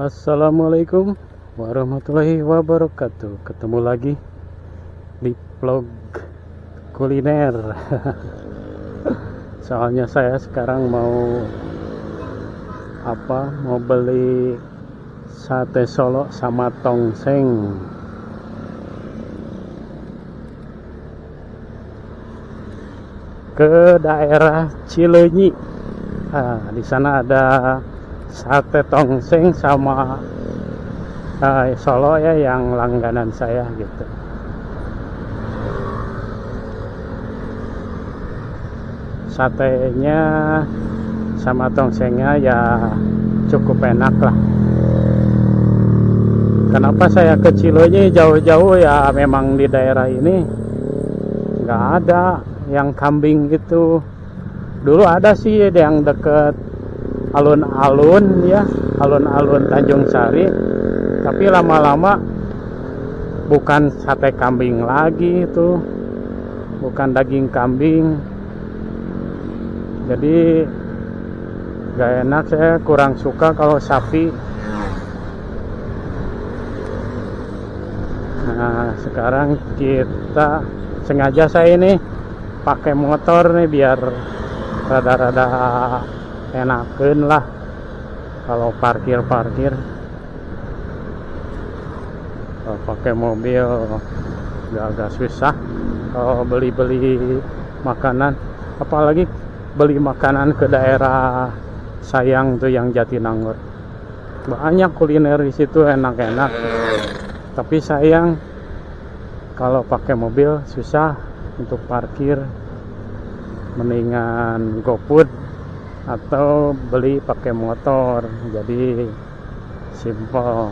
Assalamualaikum warahmatullahi wabarakatuh. Ketemu lagi di vlog kuliner. Soalnya saya sekarang mau beli sate Solo sama tongseng. Ke daerah Cileunyi. Di sana ada sate tongseng sama Solo ya, yang langganan saya gitu. Satenya sama tongsengnya ya cukup enak lah. Kenapa saya ke Cileunyi jauh-jauh ya, memang di daerah ini nggak ada yang kambing gitu. Dulu ada sih yang deket alun-alun ya, alun-alun Tanjung Sari, tapi lama-lama bukan sate kambing lagi itu, bukan daging kambing, jadi gak enak. Saya kurang suka kalau sapi. Nah sekarang kita sengaja saya ini pakai motor nih biar rada-rada enakeun lah kalau parkir. Kalau pakai mobil agak susah kalau beli makanan, apalagi beli makanan ke daerah Sayang tuh yang Jatinangor. Banyak kuliner di situ enak-enak, tapi sayang kalau pakai mobil susah untuk parkir. Mendingan GoFood atau beli pakai motor, jadi simple,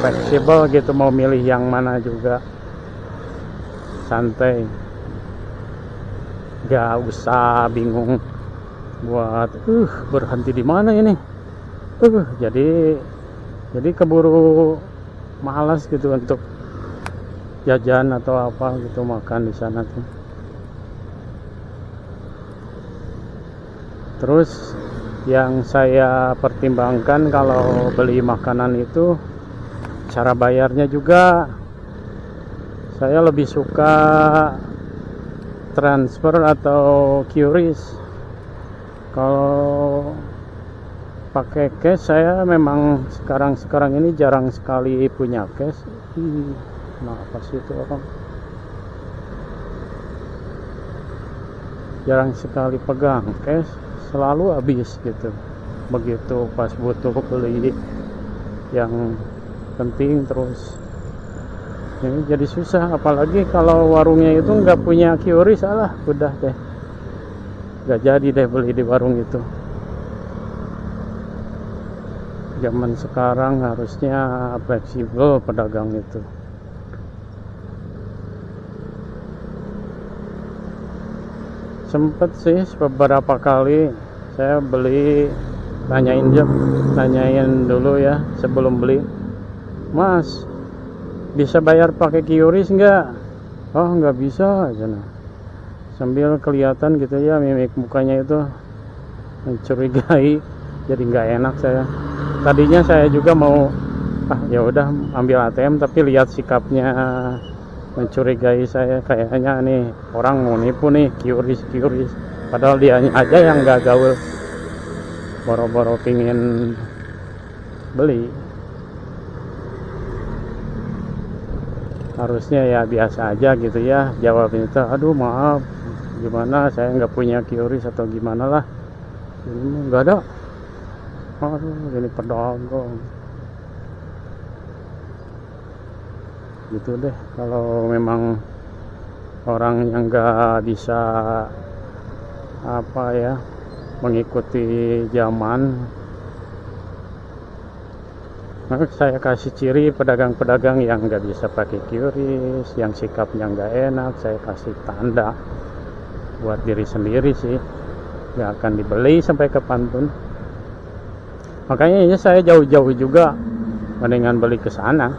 fleksibel gitu, mau milih yang mana juga santai, gak usah bingung buat berhenti di mana ini, jadi keburu malas gitu untuk jajan atau apa gitu, makan di sana tuh. Terus yang saya pertimbangkan kalau beli makanan itu cara bayarnya juga. Saya lebih suka transfer atau QRIS. Kalau pakai cash saya memang sekarang ini jarang sekali punya cash. Kenapa sih itu orang? Jarang sekali pegang cash, selalu habis gitu. Begitu pas butuh beli yang penting terus ini jadi susah. Apalagi kalau warungnya itu nggak punya QRIS, salah udah deh, nggak jadi deh beli di warung itu. Zaman sekarang harusnya fleksibel pedagang itu. Sempet sih beberapa kali saya beli, tanyain dulu ya sebelum beli, Mas bisa bayar pakai QRIS nggak? Oh nggak bisa aja, nah sambil kelihatan gitu ya mimik mukanya itu mencurigai, jadi nggak enak saya. Tadinya saya juga mau ya udah ambil ATM, tapi lihat sikapnya mencurigai saya, kayaknya nih orang mau nipu nih, QRIS, padahal dia aja yang nggak gaul, boro-boro pingin beli. Harusnya ya biasa aja gitu ya jawabnya itu, aduh maaf gimana saya nggak punya QRIS atau gimana lah, ini nggak ada. Aduh ini pedagang gitu deh. Kalau memang orang yang nggak bisa mengikuti zaman, maka saya kasih ciri pedagang-pedagang yang nggak bisa pakai QRIS, yang sikapnya nggak enak, saya kasih tanda buat diri sendiri sih, nggak akan dibeli sampai kapanpun. Makanya ya saya jauh-jauh juga, mendingan beli ke sana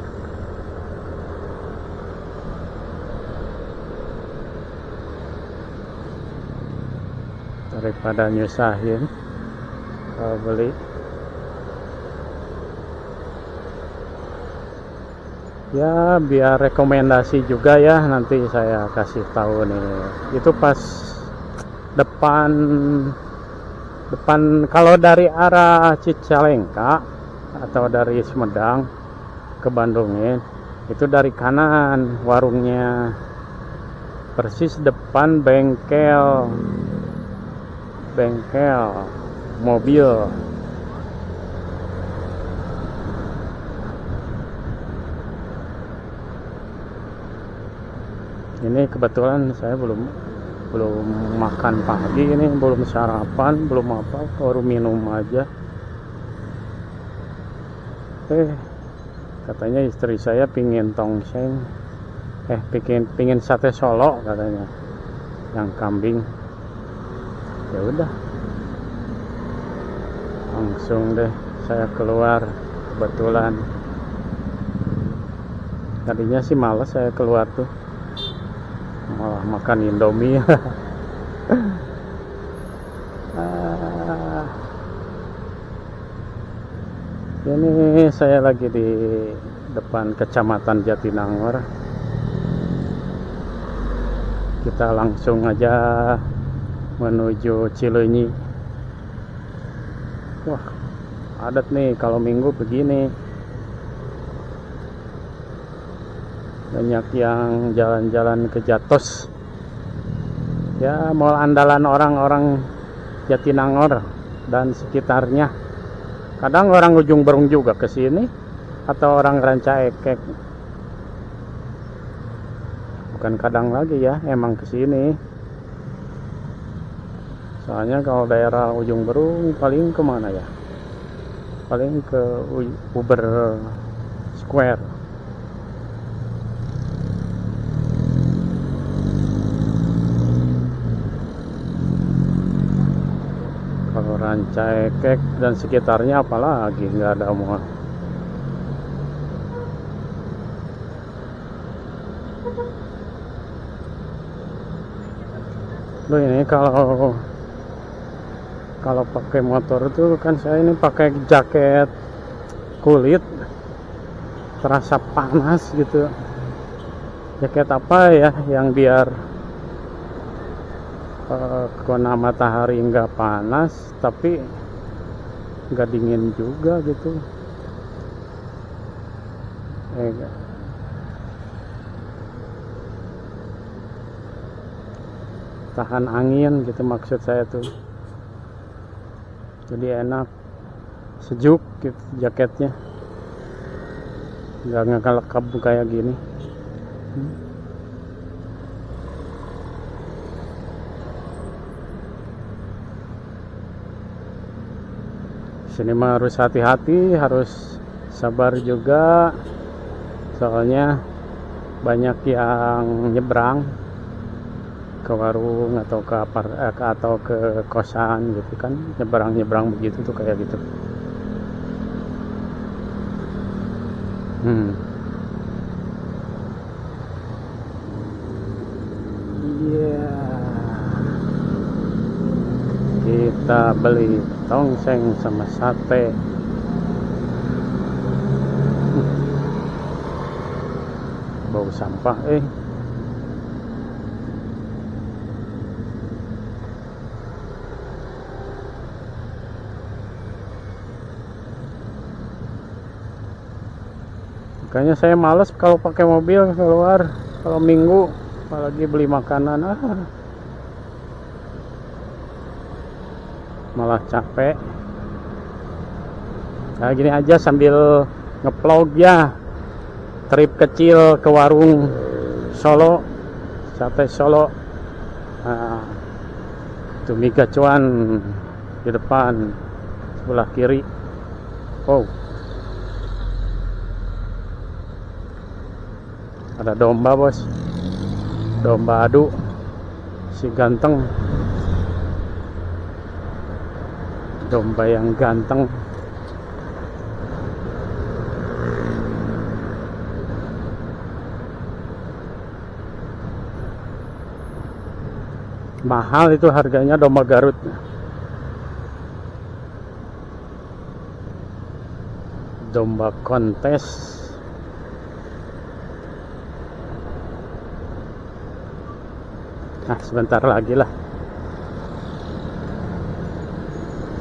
daripada nyusahin kalau beli. Ya biar rekomendasi juga ya, nanti saya kasih tahu nih. Itu pas depan depan kalau dari arah Cicalengka atau dari Sumedang ke Bandungnya, itu dari kanan warungnya, persis depan bengkel mobil. Ini kebetulan saya belum makan pagi, ini belum sarapan, belum apa, baru minum aja. Katanya istri saya pingin tongseng, pingin sate Solo katanya, yang kambing. Ya udah, langsung deh saya keluar. Kebetulan tadinya sih males saya keluar tuh, malah makan Indomie. Ini saya lagi di depan Kecamatan Jatinangor. Kita langsung aja menuju Cileunyi. Wah, adat nih kalau Minggu begini. Banyak yang jalan-jalan ke Jatos. Ya, mall andalan orang-orang Jatinangor dan sekitarnya. Kadang orang Ujung Berung juga ke sini, atau orang Ranca Ekek. Bukan kadang lagi ya, emang ke sini. Soalnya kalau daerah Ujung Berung paling kemana ya? Paling ke Uber Square. Kalau Ranca Ekek dan sekitarnya apalagi nggak ada muat. Loh, ini kalau pakai motor tuh kan saya ini pakai jaket kulit, terasa panas gitu. Jaket apa ya yang biar kena matahari nggak panas tapi nggak dingin juga gitu. Tahan angin gitu maksud saya tuh, jadi enak, sejuk gitu jaketnya, nggak ngelekap kayak gini. Sini mah harus hati-hati, harus sabar juga, soalnya banyak yang nyebrang ke warung atau atau ke kosan gitu kan, nyebrang begitu tuh kayak gitu. Kita beli tongseng sama sate. Bau sampah Makanya saya males kalau pakai mobil keluar kalau Minggu, apalagi beli makanan. Malah capek. Nah, gini aja sambil ngevlog ya, trip kecil ke warung Solo, sate Solo. Nah, itu mie gacuan di depan sebelah kiri. Ada domba bos, domba adu, si ganteng, domba yang ganteng. Mahal itu harganya domba Garut. Domba kontes. Nah, sebentar lagi lah.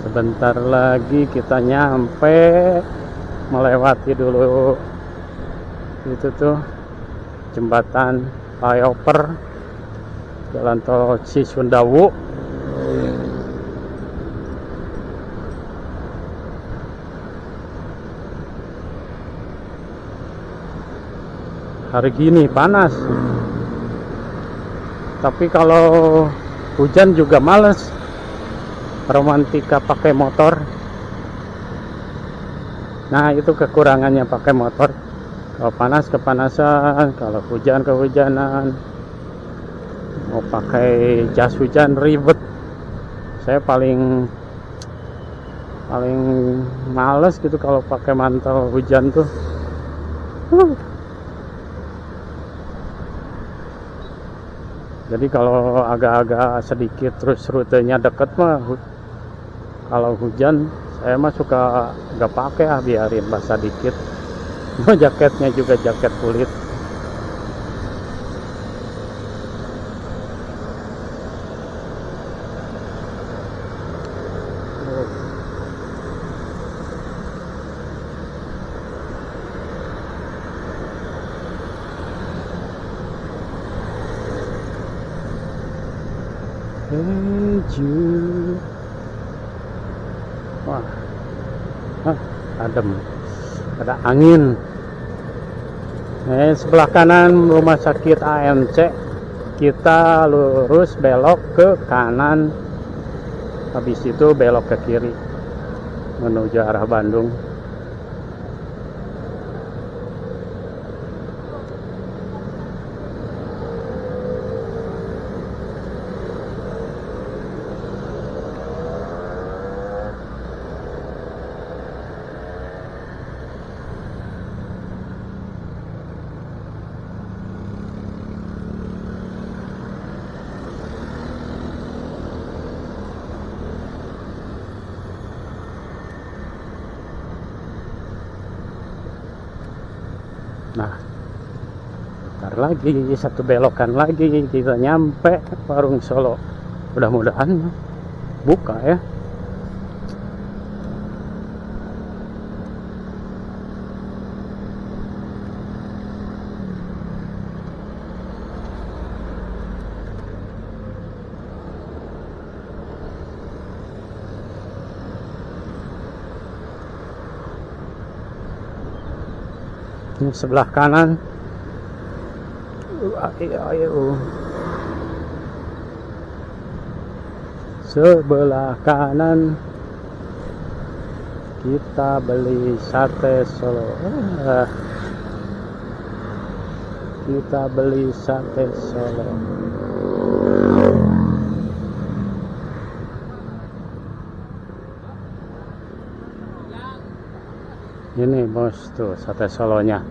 Sebentar lagi kita nyampe, melewati dulu itu tuh jembatan flyover jalan tol Cisundawu. Hari gini panas, tapi kalau hujan juga males. Romantika pakai motor. Nah, itu kekurangannya pakai motor. Kalau panas kepanasan, kalau hujan kehujanan. Mau pakai jas hujan ribet. Saya paling males gitu kalau pakai mantel hujan tuh. Jadi kalau agak-agak sedikit terus rutenya deket mah, kalau hujan saya mah suka nggak pakai, biarin basah dikit. Jaketnya juga jaket kulit. Wah, adem, ada angin. Sebelah kanan rumah sakit AMC. Kita lurus belok ke kanan, habis itu belok ke kiri menuju arah Bandung. Nah, bentar lagi, satu belokan lagi kita nyampe warung Solo. Mudah-mudahan buka ya. Ini sebelah kanan. Ayo. Sebelah kanan kita beli sate Solo. Kita beli sate Solo. Ini bos tuh sate Solonya.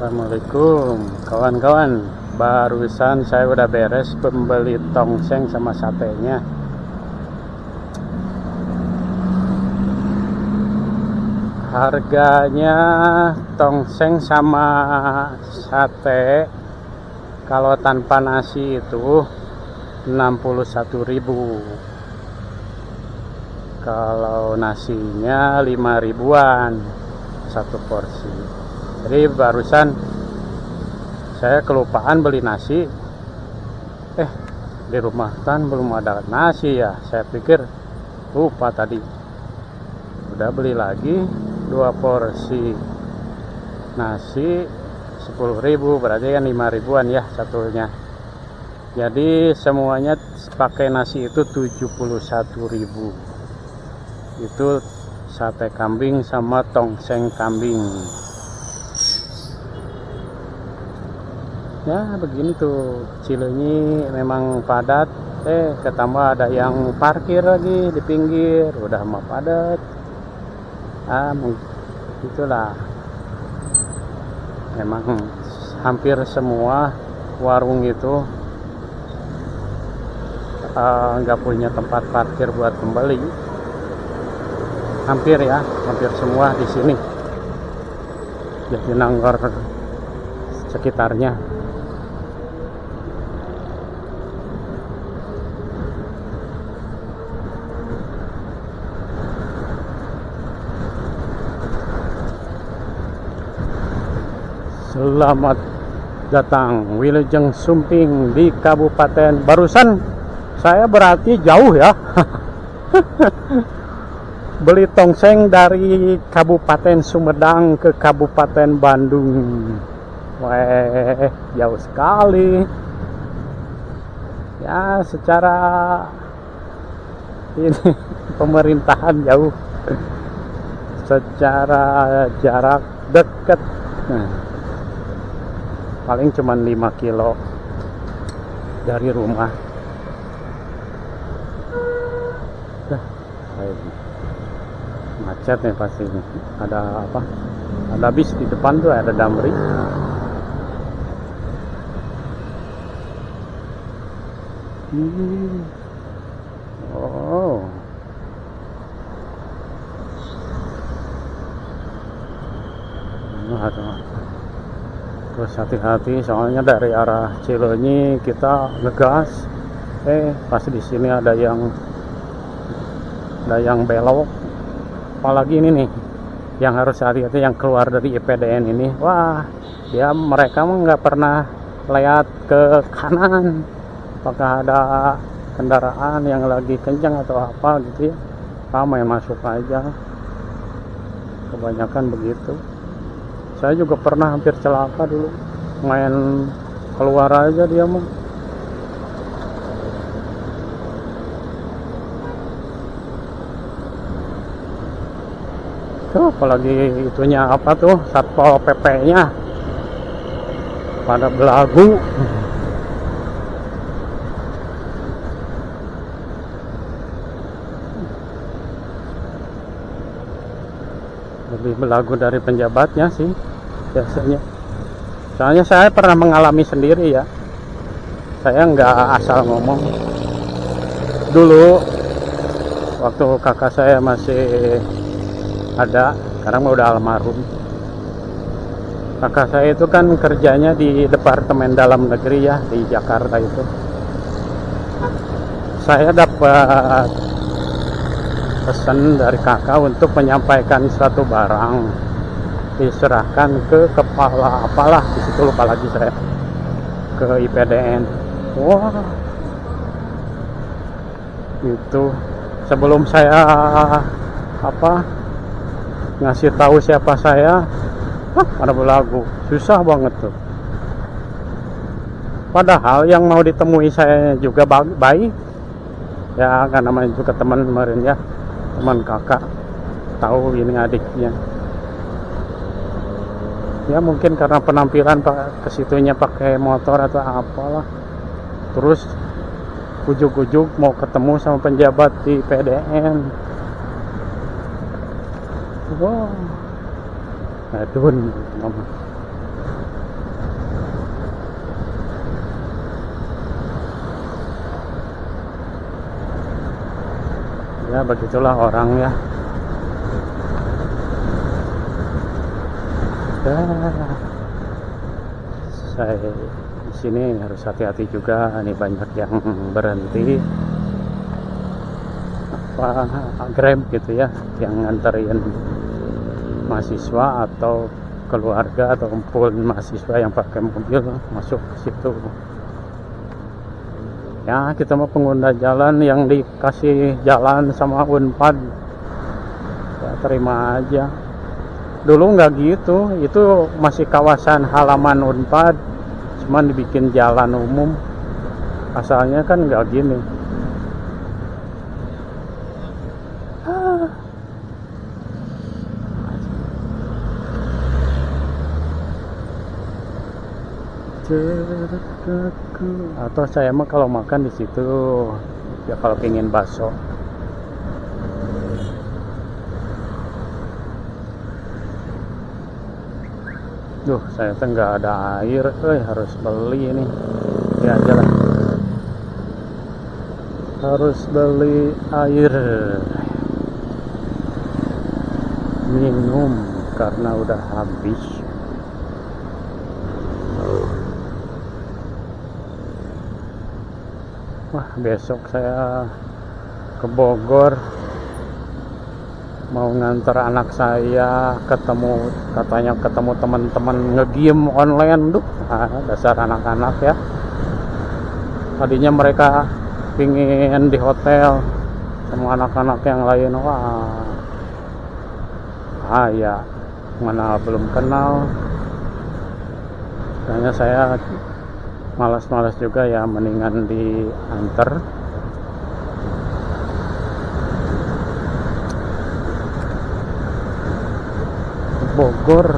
Assalamualaikum kawan-kawan, barusan saya udah beres pembeli tongseng sama satenya. Harganya tongseng sama sate kalau tanpa nasi itu 61.000. Kalau nasinya 5.000-an satu porsi. Jadi barusan saya kelupaan beli nasi. Di rumah kan belum ada nasi ya. Saya pikir lupa tadi. Udah beli lagi 2 porsi nasi 10.000, berarti kan 5.000-an ya satunya. Jadi semuanya pakai nasi itu 71.000. Itu sate kambing sama tongseng kambing. Ya begini tuh, Cileunyi memang padat. ketambah ada yang parkir lagi di pinggir, udah mah padat. Itulah, memang hampir semua warung itu nggak punya tempat parkir buat pembeli. Hampir semua di sini Jatinangor sekitarnya. Selamat datang Wilujeng Sumping di Kabupaten. Barusan saya berarti jauh ya. Beli tongseng dari Kabupaten Sumedang ke Kabupaten Bandung. Weh, jauh sekali. Ya, secara ini pemerintahan jauh. Secara jarak dekat. Paling cuma 5 kilo dari rumah. Macet nih pasti. Ada apa? Ada bis di depan tuh, ada Damri. Oh. Terus hati-hati, soalnya dari arah Cileunyi kita ngegas. Pas di sini ada yang belok. Apalagi ini nih yang harus hati-hati, yang keluar dari IPDN ini. Wah, mereka mah nggak pernah lihat ke kanan, apakah ada kendaraan yang lagi kencang atau apa gitu ya. Main masuk aja, kebanyakan begitu. Saya juga pernah hampir celaka dulu, main keluar aja dia mah. Tuh, apalagi itunya apa tuh, Satpol PP-nya pada belagu. Lebih belagu dari penjabatnya sih biasanya. Soalnya saya pernah mengalami sendiri ya. Saya nggak asal ngomong. Dulu waktu kakak saya masih ada, sekarang udah almarhum. Kakak saya itu kan kerjanya di Departemen Dalam Negeri ya, di Jakarta itu. Saya dapat pesan dari kakak untuk menyampaikan suatu barang, diserahkan ke kepala apalah, di situ lupa lagi saya, ke IPDN. Wah, itu sebelum saya ngasih tahu siapa saya, pada belagu, susah banget tuh. Padahal yang mau ditemui saya juga baik ya, kan namanya juga teman kemarin ya, teman kakak, tahu ini adiknya ya. Mungkin karena penampilan kesitunya pakai motor atau apalah, terus ujuk-ujuk mau ketemu sama penjabat di PDN. Wow, aduh, mama. Ya begitulah orang ya. Saya di sini harus hati-hati juga. Ini banyak yang berhenti Grab gitu ya, yang nganterin mahasiswa atau keluarga atau kumpul mahasiswa yang pakai mobil masuk ke situ. Ya, kita mau pengguna jalan yang dikasih jalan sama Unpad, ya terima aja. Dulu nggak gitu, itu masih kawasan halaman Unpad, cuman dibikin jalan umum. Asalnya kan nggak gini. Atau saya mah kalau makan di situ ya kalau pengen bakso. Duh, saya tuh nggak ada air, harus beli ini. Ya aja lah. Harus beli air minum karena udah habis. Wah, besok saya ke Bogor mau nganter anak saya katanya ketemu teman-teman nge-game online. Dasar anak-anak ya. Tadinya mereka pingin di hotel sama anak-anak yang lain. Ya mana belum kenal. Kayaknya saya malas-malas juga ya, mendingan diantar. Bogor.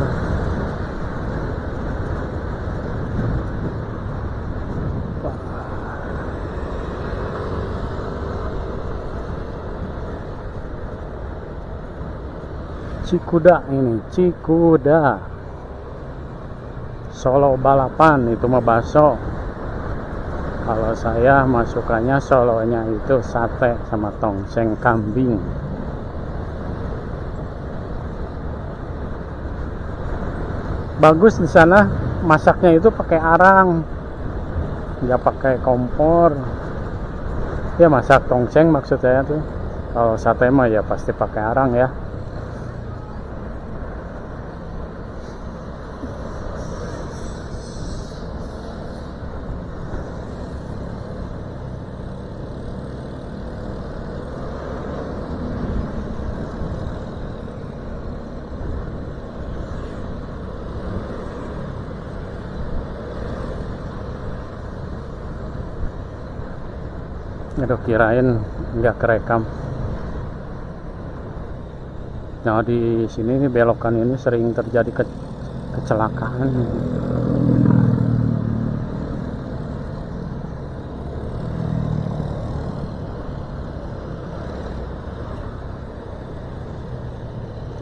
Cikuda ini, Cikuda. Solo balapan itu mah bakso. Kalau saya masukannya solonya itu sate sama tongseng kambing. Bagus di sana masaknya itu pakai arang, nggak pakai kompor. Ya masak tongseng maksud saya tuh. Kalau sate mah ya pasti pakai arang ya. Aduh, kirain nggak kerekam. Nah, di sini belokan ini sering terjadi kecelakaan.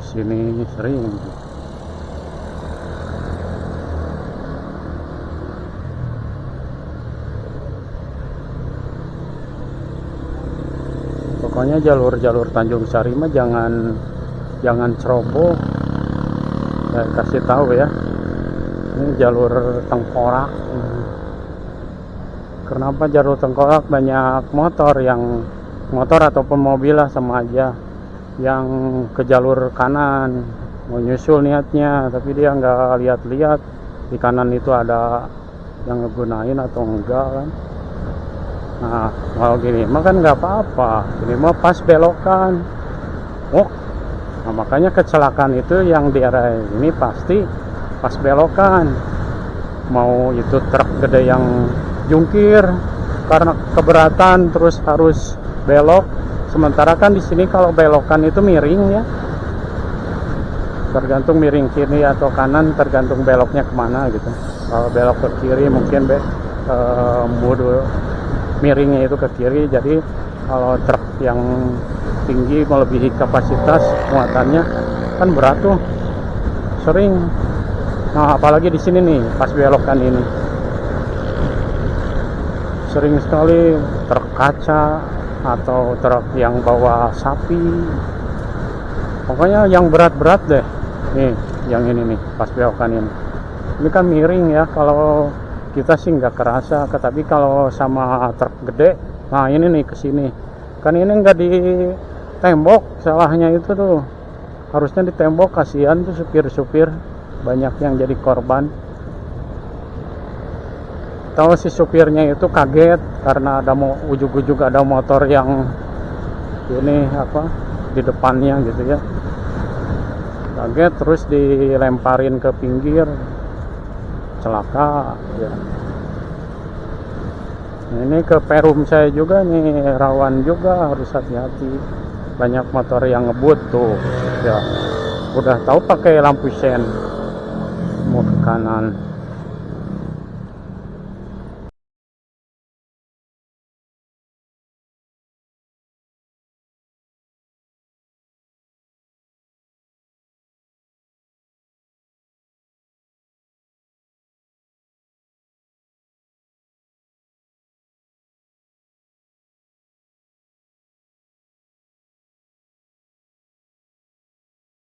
Sini sering. Pokoknya jalur-jalur Tanjung Sari mah jangan ceroboh. Saya kasih tahu ya. Ini jalur tengkorak. Kenapa jalur tengkorak? Banyak motor ataupun mobil lah sama aja. Yang ke jalur kanan mau nyusul niatnya, tapi dia nggak lihat-lihat di kanan itu ada yang ngegunain atau enggak kan. Nah, kalau gini mah kan nggak apa-apa, ini mah pas belokan. Nah, makanya kecelakaan itu yang di area ini pasti pas belokan. Mau itu truk gede yang jungkir karena keberatan terus harus belok. Sementara kan di sini kalau belokan itu miring ya. Tergantung miring kiri atau kanan, tergantung beloknya kemana gitu. Kalau belok ke kiri mungkin mode miringnya itu ke kiri, jadi kalau truk yang tinggi melebihi kapasitas muatannya kan berat tuh, sering. Nah, apalagi di sini nih pas belokan ini sering sekali truk kaca atau truk yang bawa sapi, pokoknya yang berat-berat deh. Nih yang ini nih pas belokan ini kan miring ya. Kalau kita sih nggak kerasa, tapi kalau sama truk gede, nah ini nih kesini kan ini nggak di tembok, salahnya itu tuh harusnya di tembok. Kasihan tuh supir-supir, banyak yang jadi korban. Tahu si supirnya itu kaget karena ada ujug-ujug ada motor yang ini di depannya gitu ya, kaget terus dilemparin ke pinggir, celaka ya. Ini ke Perum saya juga nih, rawan juga, harus hati-hati. Banyak motor yang ngebut tuh ya, udah tahu pakai lampu sen mau ke kanan.